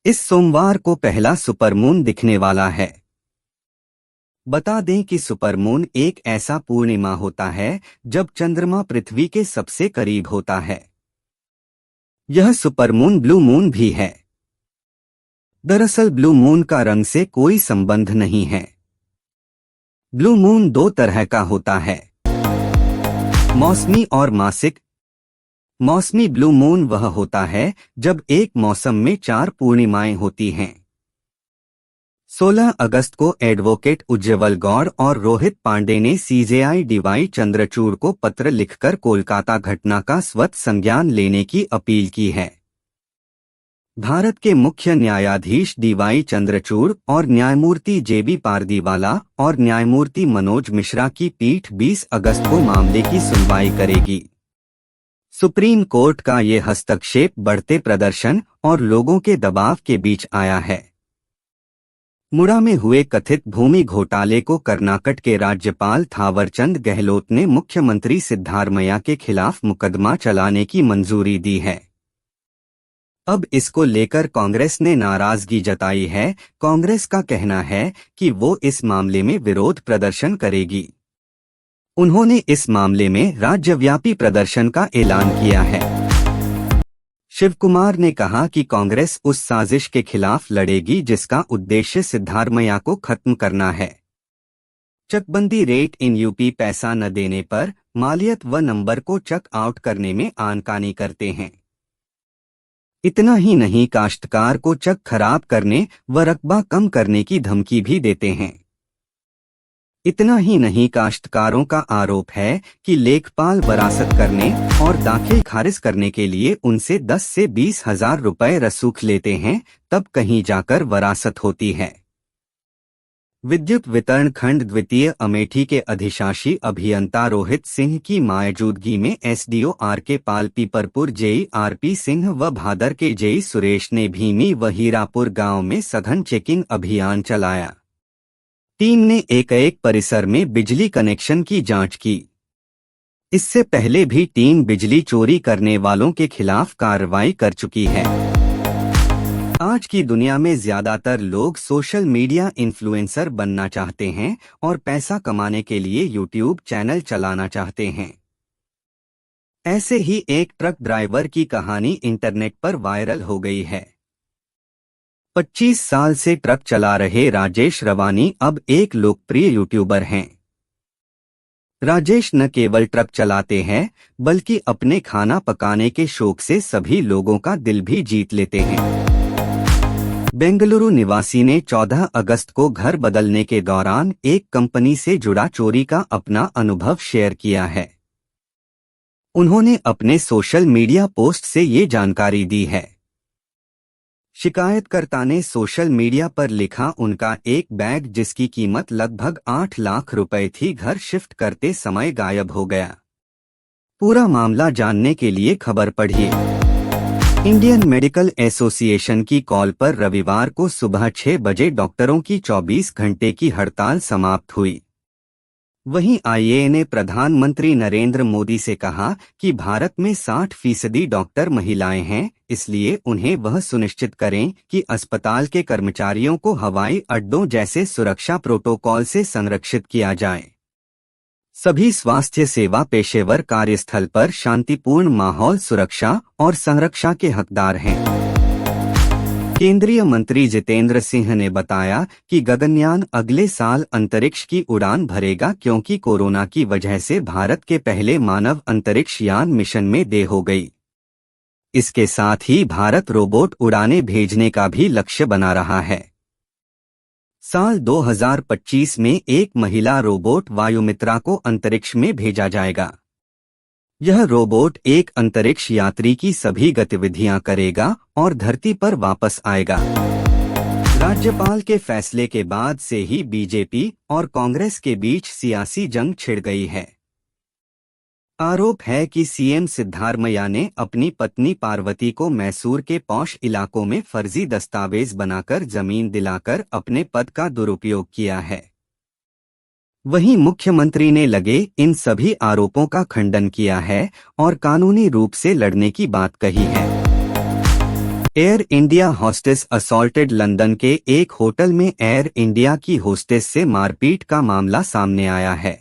इस सोमवार को पहला सुपरमून दिखने वाला है। बता दें कि सुपरमून एक ऐसा पूर्णिमा होता है जब चंद्रमा पृथ्वी के सबसे करीब होता है। यह सुपरमून ब्लू मून भी है। दरअसल ब्लू मून का रंग से कोई संबंध नहीं है। ब्लू मून दो तरह का होता है, मौसमी और मासिक। मौसमी ब्लू मून वह होता है जब एक मौसम में 4 पूर्णिमाएं होती हैं। 16 अगस्त को एडवोकेट उज्ज्वल गौड़ और रोहित पांडे ने सीजेआई डीवाई चंद्रचूड़ को पत्र लिखकर कोलकाता घटना का स्वतः संज्ञान लेने की अपील की है। भारत के मुख्य न्यायाधीश डीवाई चंद्रचूड़ और न्यायमूर्ति जेबी पारदीवाला और न्यायमूर्ति मनोज मिश्रा की पीठ 20 अगस्त को मामले की सुनवाई करेगी। सुप्रीम कोर्ट का ये हस्तक्षेप बढ़ते प्रदर्शन और लोगों के दबाव के बीच आया है। मुड़ा में हुए कथित भूमि घोटाले को कर्नाटक के राज्यपाल थावरचंद गहलोत ने मुख्यमंत्री सिद्धारमैया के खिलाफ मुकदमा चलाने की मंजूरी दी है। अब इसको लेकर कांग्रेस ने नाराजगी जताई है। कांग्रेस का कहना है कि वो इस मामले में विरोध प्रदर्शन करेगी। उन्होंने इस मामले में राज्यव्यापी प्रदर्शन का ऐलान किया है। शिवकुमार ने कहा कि कांग्रेस उस साजिश के खिलाफ लड़ेगी जिसका उद्देश्य सिद्धारमैया को खत्म करना है। चकबंदी रेट इन यूपी पैसा न देने पर मालियत व नंबर को चक आउट करने में आनाकानी करते हैं। इतना ही नहीं, काश्तकार को चक खराब करने व रकबा कम करने की धमकी भी देते हैं। इतना ही नहीं, काश्तकारों का आरोप है कि लेखपाल वरासत करने और दाखिल खारिज करने के लिए उनसे 10 से 20 हजार रुपए रसूख लेते हैं, तब कहीं जाकर वरासत होती है। विद्युत वितरण खंड द्वितीय अमेठी के अधिशासी अभियंता रोहित सिंह की मौजूदगी में एसडीओ आरके पाल, पीपरपुर जेई आरपी सिंह व भादर के जेई सुरेश ने भीमी व हीरापुर गांव में सघन चेकिंग अभियान चलाया। टीम ने एक परिसर में बिजली कनेक्शन की जांच की। इससे पहले भी टीम बिजली चोरी करने वालों के खिलाफ कार्रवाई कर चुकी है। आज की दुनिया में ज्यादातर लोग सोशल मीडिया इन्फ्लुएंसर बनना चाहते हैं और पैसा कमाने के लिए यूट्यूब चैनल चलाना चाहते हैं। ऐसे ही एक ट्रक ड्राइवर की कहानी इंटरनेट पर वायरल हो गई है। 25 साल से ट्रक चला रहे राजेश रवानी अब एक लोकप्रिय यूट्यूबर हैं। राजेश न केवल ट्रक चलाते हैं बल्कि अपने खाना पकाने के शौक से सभी लोगों का दिल भी जीत लेते हैं। बेंगलुरु निवासी ने 14 अगस्त को घर बदलने के दौरान एक कंपनी से जुड़ा चोरी का अपना अनुभव शेयर किया है। उन्होंने अपने सोशल मीडिया पोस्ट से ये जानकारी दी है। शिकायतकर्ता ने सोशल मीडिया पर लिखा, उनका एक बैग जिसकी कीमत लगभग 8 लाख रुपए थी घर शिफ्ट करते समय गायब हो गया। पूरा मामला जानने के लिए खबर पढ़िए। इंडियन मेडिकल एसोसिएशन की कॉल पर रविवार को सुबह 6 बजे डॉक्टरों की 24 घंटे की हड़ताल समाप्त हुई। वहीं आईएए ने प्रधानमंत्री नरेंद्र मोदी से कहा कि भारत में 60% डॉक्टर महिलाएं हैं, इसलिए उन्हें वह सुनिश्चित करें कि अस्पताल के कर्मचारियों को हवाई अड्डों जैसे सुरक्षा प्रोटोकॉल से संरक्षित किया जाए। सभी स्वास्थ्य सेवा पेशेवर कार्यस्थल पर शांतिपूर्ण माहौल, सुरक्षा और संरक्षा के हकदार हैं। केंद्रीय मंत्री जितेंद्र सिंह ने बताया कि गगनयान अगले साल अंतरिक्ष की उड़ान भरेगा, क्योंकि कोरोना की वजह से भारत के पहले मानव अंतरिक्ष यान मिशन में देर हो गई। इसके साथ ही भारत रोबोट उड़ानें भेजने का भी लक्ष्य बना रहा है। साल 2025 में एक महिला रोबोट वायुमित्रा को अंतरिक्ष में भेजा जाएगा। यह रोबोट एक अंतरिक्ष यात्री की सभी गतिविधियां करेगा और धरती पर वापस आएगा। राज्यपाल के फैसले के बाद से ही बीजेपी और कांग्रेस के बीच सियासी जंग छिड़ गई है। आरोप है कि सीएम सिद्धारमैया ने अपनी पत्नी पार्वती को मैसूर के पॉश इलाकों में फर्जी दस्तावेज बनाकर जमीन दिलाकर अपने पद का दुरुपयोग किया है। वहीं मुख्यमंत्री ने लगे इन सभी आरोपों का खंडन किया है और कानूनी रूप से लड़ने की बात कही है। Air India hostess assaulted. London के एक होटल में एयर इंडिया की होस्टेस से मारपीट का मामला सामने आया है।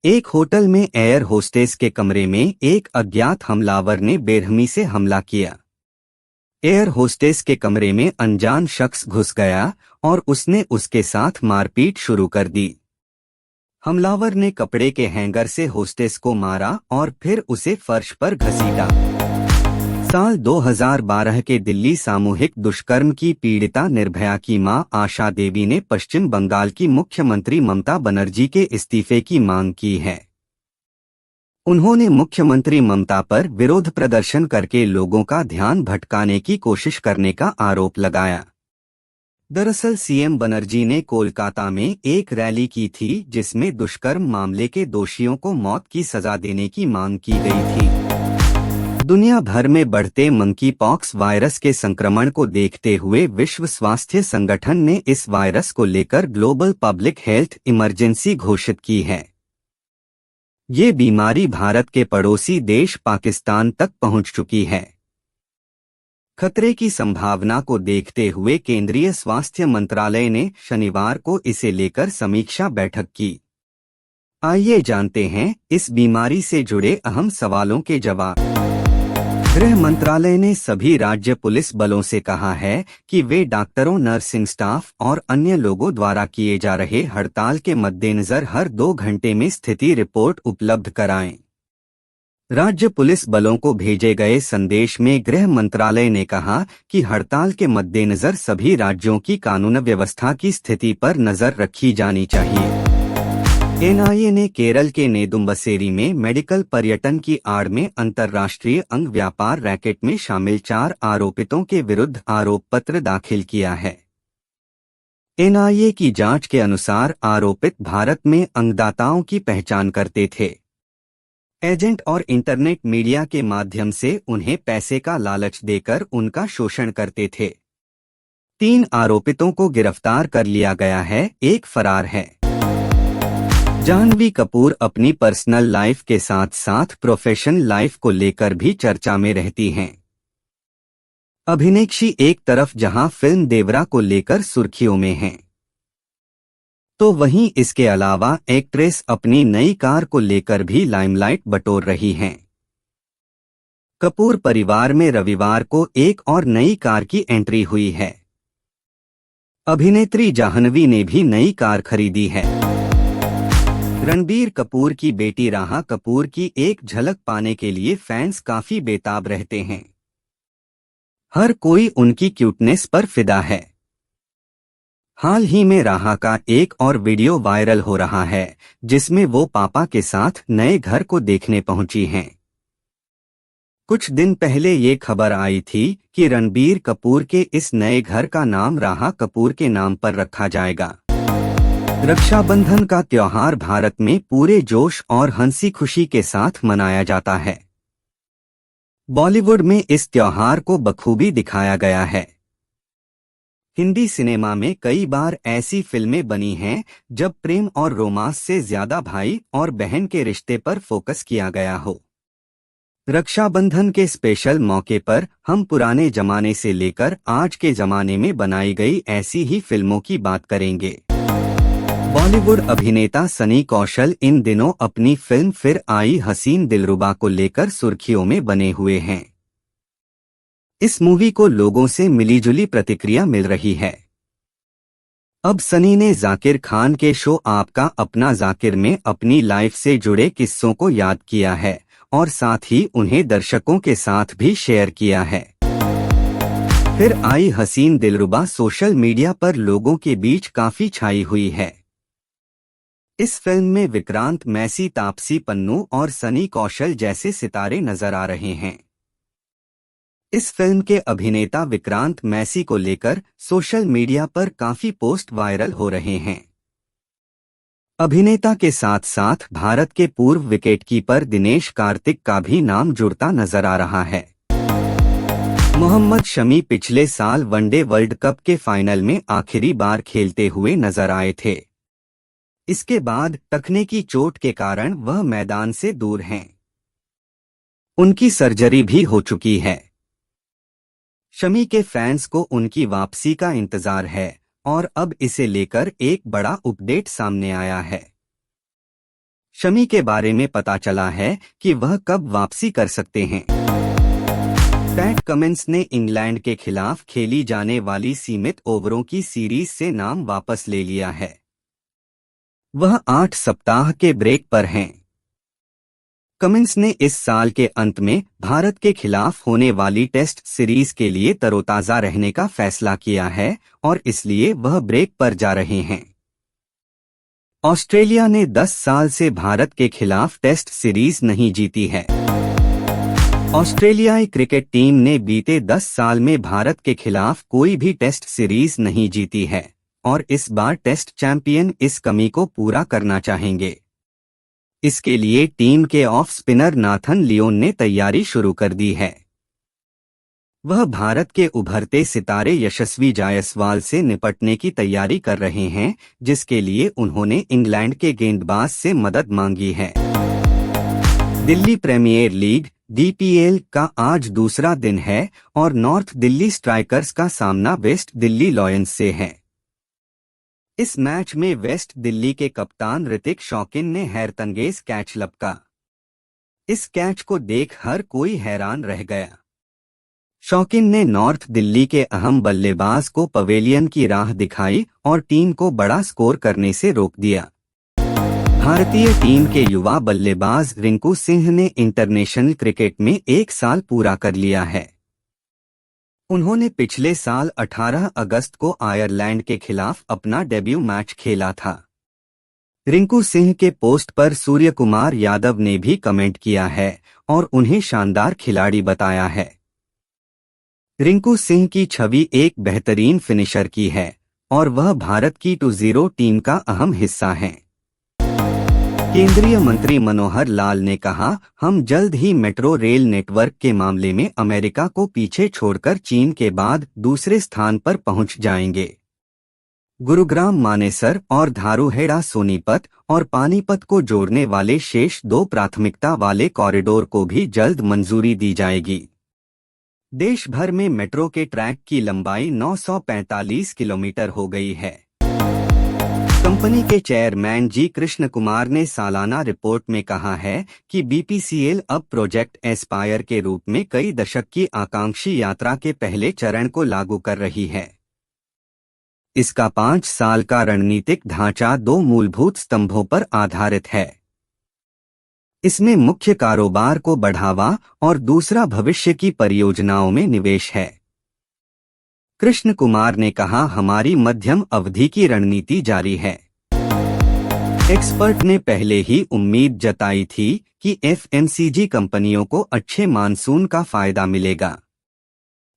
एक होटल में एयर होस्टेस के कमरे में एक अज्ञात हमलावर ने बेरहमी से हमला किया। एयर होस्टेस के कमरे में अनजान शख्स घुस गया और उसने उसके साथ मारपीट शुरू कर दी। हमलावर ने कपड़े के हैंगर से होस्टेस को मारा और फिर उसे फर्श पर घसीटा। साल 2012 के दिल्ली सामूहिक दुष्कर्म की पीड़िता निर्भया की मां आशा देवी ने पश्चिम बंगाल की मुख्यमंत्री ममता बनर्जी के इस्तीफे की मांग की है। उन्होंने मुख्यमंत्री ममता पर विरोध प्रदर्शन करके लोगों का ध्यान भटकाने की कोशिश करने का आरोप लगाया। दरअसल सीएम बनर्जी ने कोलकाता में एक रैली की थी जिसमें दुष्कर्म मामले के दोषियों को मौत की सजा देने की मांग की गई थी। दुनिया भर में बढ़ते मंकी पॉक्स वायरस के संक्रमण को देखते हुए विश्व स्वास्थ्य संगठन ने इस वायरस को लेकर ग्लोबल पब्लिक हेल्थ इमरजेंसी घोषित की है। ये बीमारी भारत के पड़ोसी देश पाकिस्तान तक पहुंच चुकी है। खतरे की संभावना को देखते हुए केंद्रीय स्वास्थ्य मंत्रालय ने शनिवार को इसे लेकर समीक्षा बैठक की। आइए जानते हैं इस बीमारी से जुड़े अहम सवालों के जवाब। गृह मंत्रालय ने सभी राज्य पुलिस बलों से कहा है कि वे डॉक्टरों, नर्सिंग स्टाफ और अन्य लोगों द्वारा किए जा रहे हड़ताल के मद्देनजर हर 2 घंटे में स्थिति रिपोर्ट उपलब्ध कराएं। राज्य पुलिस बलों को भेजे गए संदेश में गृह मंत्रालय ने कहा कि हड़ताल के मद्देनजर सभी राज्यों की कानून व्यवस्था की स्थिति पर नजर रखी जानी चाहिए। एनआईए ने केरल के नेदुम्बसेरी में मेडिकल पर्यटन की आड़ में अंतर्राष्ट्रीय अंग व्यापार रैकेट में शामिल 4 आरोपितों के विरुद्ध आरोप पत्र दाखिल किया है। एनआईए की जांच के अनुसार आरोपित भारत में अंगदाताओं की पहचान करते थे। एजेंट और इंटरनेट मीडिया के माध्यम से उन्हें पैसे का लालच देकर उनका शोषण करते थे। 3 आरोपितों को गिरफ्तार कर लिया गया है, एक फरार है। जाह्नवी कपूर अपनी पर्सनल लाइफ के साथ साथ प्रोफेशनल लाइफ को लेकर भी चर्चा में रहती हैं। अभिनेत्री एक तरफ जहां फिल्म देवरा को लेकर सुर्खियों में हैं, तो वहीं इसके अलावा एक्ट्रेस अपनी नई कार को लेकर भी लाइमलाइट बटोर रही हैं। कपूर परिवार में रविवार को एक और नई कार की एंट्री हुई है। अभिनेत्री जाह्नवी ने भी नई कार खरीदी है। रणबीर कपूर की बेटी राहा कपूर की एक झलक पाने के लिए फैंस काफी बेताब रहते हैं। हर कोई उनकी क्यूटनेस पर फिदा है। हाल ही में राहा का एक और वीडियो वायरल हो रहा है जिसमें वो पापा के साथ नए घर को देखने पहुंची हैं। कुछ दिन पहले ये खबर आई थी कि रणबीर कपूर के इस नए घर का नाम राहा कपूर के नाम पर रखा जाएगा। रक्षाबंधन का त्योहार भारत में पूरे जोश और हंसी खुशी के साथ मनाया जाता है। बॉलीवुड में इस त्योहार को बखूबी दिखाया गया है। हिंदी सिनेमा में कई बार ऐसी फिल्में बनी हैं जब प्रेम और रोमांस से ज्यादा भाई और बहन के रिश्ते पर फोकस किया गया हो। रक्षाबंधन के स्पेशल मौके पर हम पुराने जमाने से लेकर आज के जमाने में बनाई गई ऐसी ही फिल्मों की बात करेंगे। बॉलीवुड अभिनेता सनी कौशल इन दिनों अपनी फिल्म फिर आई हसीन दिलरुबा को लेकर सुर्खियों में बने हुए हैं। इस मूवी को लोगों से मिलीजुली प्रतिक्रिया मिल रही है। अब सनी ने जाकिर खान के शो आपका अपना जाकिर में अपनी लाइफ से जुड़े किस्सों को याद किया है और साथ ही उन्हें दर्शकों के साथ भी शेयर किया है। फिर आई हसीन दिलरुबा सोशल मीडिया पर लोगों के बीच काफी छाई हुई है। इस फिल्म में विक्रांत मैसी, तापसी पन्नू और सनी कौशल जैसे सितारे नजर आ रहे हैं। इस फिल्म के अभिनेता विक्रांत मैसी को लेकर सोशल मीडिया पर काफी पोस्ट वायरल हो रहे हैं। अभिनेता के साथ साथ भारत के पूर्व विकेटकीपर दिनेश कार्तिक का भी नाम जुड़ता नजर आ रहा है। मोहम्मद शमी पिछले साल वनडे वर्ल्ड कप के फाइनल में आखिरी बार खेलते हुए नजर आए थे। इसके बाद टखने की चोट के कारण वह मैदान से दूर हैं। उनकी सर्जरी भी हो चुकी है। शमी के फैंस को उनकी वापसी का इंतजार है और अब इसे लेकर एक बड़ा अपडेट सामने आया है। शमी के बारे में पता चला है कि वह कब वापसी कर सकते हैं। पैट कमिंस ने इंग्लैंड के खिलाफ खेली जाने वाली सीमित ओवरों की सीरीज से नाम वापस ले लिया है। वह 8 सप्ताह के ब्रेक पर हैं। कमिंस ने इस साल के अंत में भारत के खिलाफ होने वाली टेस्ट सीरीज के लिए तरोताजा रहने का फैसला किया है और इसलिए वह ब्रेक पर जा रहे हैं। ऑस्ट्रेलिया ने 10 साल से भारत के खिलाफ टेस्ट सीरीज नहीं जीती है। ऑस्ट्रेलियाई क्रिकेट टीम ने बीते 10 साल में भारत के खिलाफ कोई भी टेस्ट सीरीज नहीं जीती है और इस बार टेस्ट चैंपियन इस कमी को पूरा करना चाहेंगे। इसके लिए टीम के ऑफ स्पिनर नाथन लियोन ने तैयारी शुरू कर दी है। वह भारत के उभरते सितारे यशस्वी जायसवाल से निपटने की तैयारी कर रहे हैं, जिसके लिए उन्होंने इंग्लैंड के गेंदबाज से मदद मांगी है। दिल्ली प्रीमियर लीग DPL का आज दूसरा दिन है और नॉर्थ दिल्ली स्ट्राइकर्स का सामना वेस्ट दिल्ली लायंस से है। इस मैच में वेस्ट दिल्ली के कप्तान ऋतिक शौकीन ने हैरतअंगेज कैच लपका। इस कैच को देख हर कोई हैरान रह गया। शौकीन ने नॉर्थ दिल्ली के अहम बल्लेबाज को पवेलियन की राह दिखाई और टीम को बड़ा स्कोर करने से रोक दिया। भारतीय टीम के युवा बल्लेबाज रिंकू सिंह ने इंटरनेशनल क्रिकेट में 1 साल पूरा कर लिया है। उन्होंने पिछले साल 18 अगस्त को आयरलैंड के खिलाफ अपना डेब्यू मैच खेला था। रिंकू सिंह के पोस्ट पर सूर्य कुमार यादव ने भी कमेंट किया है और उन्हें शानदार खिलाड़ी बताया है। रिंकू सिंह की छवि एक बेहतरीन फिनिशर की है और वह भारत की 2-0 टीम का अहम हिस्सा हैं। केंद्रीय मंत्री मनोहर लाल ने कहा, हम जल्द ही मेट्रो रेल नेटवर्क के मामले में अमेरिका को पीछे छोड़कर चीन के बाद दूसरे स्थान पर पहुंच जाएंगे। गुरुग्राम मानेसर और धारूहेड़ा सोनीपत और पानीपत को जोड़ने वाले शेष 2 प्राथमिकता वाले कॉरिडोर को भी जल्द मंजूरी दी जाएगी। देश भर में मेट्रो के ट्रैक की लंबाई 945 किलोमीटर हो गई है। कंपनी के चेयरमैन जी कृष्ण कुमार ने सालाना रिपोर्ट में कहा है कि BPCL अब प्रोजेक्ट एस्पायर के रूप में कई दशक की आकांक्षी यात्रा के पहले चरण को लागू कर रही है। इसका 5 साल का रणनीतिक ढांचा 2 मूलभूत स्तंभों पर आधारित है। इसमें मुख्य कारोबार को बढ़ावा और दूसरा भविष्य की परियोजनाओं में निवेश है। कृष्ण कुमार ने कहा, हमारी मध्यम अवधि की रणनीति जारी है। एक्सपर्ट ने पहले ही उम्मीद जताई थी कि FMCG कंपनियों को अच्छे मानसून का फायदा मिलेगा।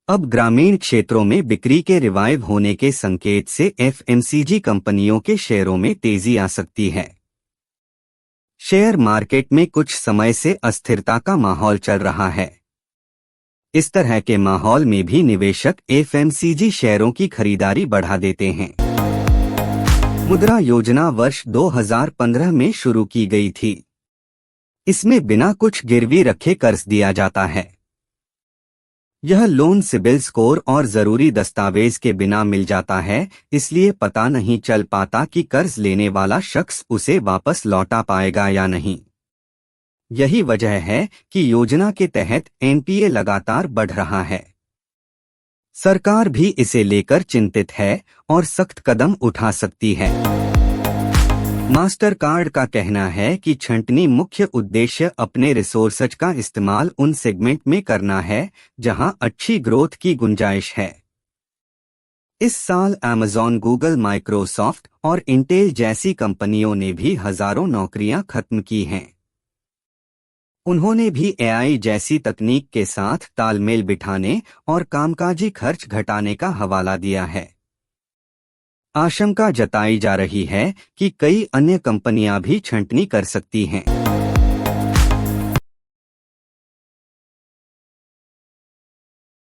अब ग्रामीण क्षेत्रों में बिक्री के रिवाइव होने के संकेत से FMCG कंपनियों के शेयरों में तेजी आ सकती है। शेयर मार्केट में कुछ समय से अस्थिरता का माहौल चल रहा है। इस तरह के माहौल में भी निवेशक FMCG शेयरों की खरीदारी बढ़ा देते हैं। मुद्रा योजना वर्ष 2015 में शुरू की गई थी। इसमें बिना कुछ गिरवी रखे कर्ज दिया जाता है। यह लोन सिबिल स्कोर और जरूरी दस्तावेज के बिना मिल जाता है, इसलिए पता नहीं चल पाता कि कर्ज लेने वाला शख्स उसे वापस लौटा पाएगा या नहीं। यही वजह है कि योजना के तहत NPA लगातार बढ़ रहा है। सरकार भी इसे लेकर चिंतित है और सख्त कदम उठा सकती है। मास्टर कार्ड का कहना है कि छंटनी मुख्य उद्देश्य अपने रिसोर्सेज का इस्तेमाल उन सेगमेंट में करना है जहां अच्छी ग्रोथ की गुंजाइश है। इस साल Amazon, गूगल, माइक्रोसॉफ्ट और इंटेल जैसी कंपनियों ने भी हजारों नौकरियां खत्म की हैं। उन्होंने भी AI जैसी तकनीक के साथ तालमेल बिठाने और कामकाजी खर्च घटाने का हवाला दिया है। आशंका जताई जा रही है कि कई अन्य कंपनियां भी छंटनी कर सकती हैं।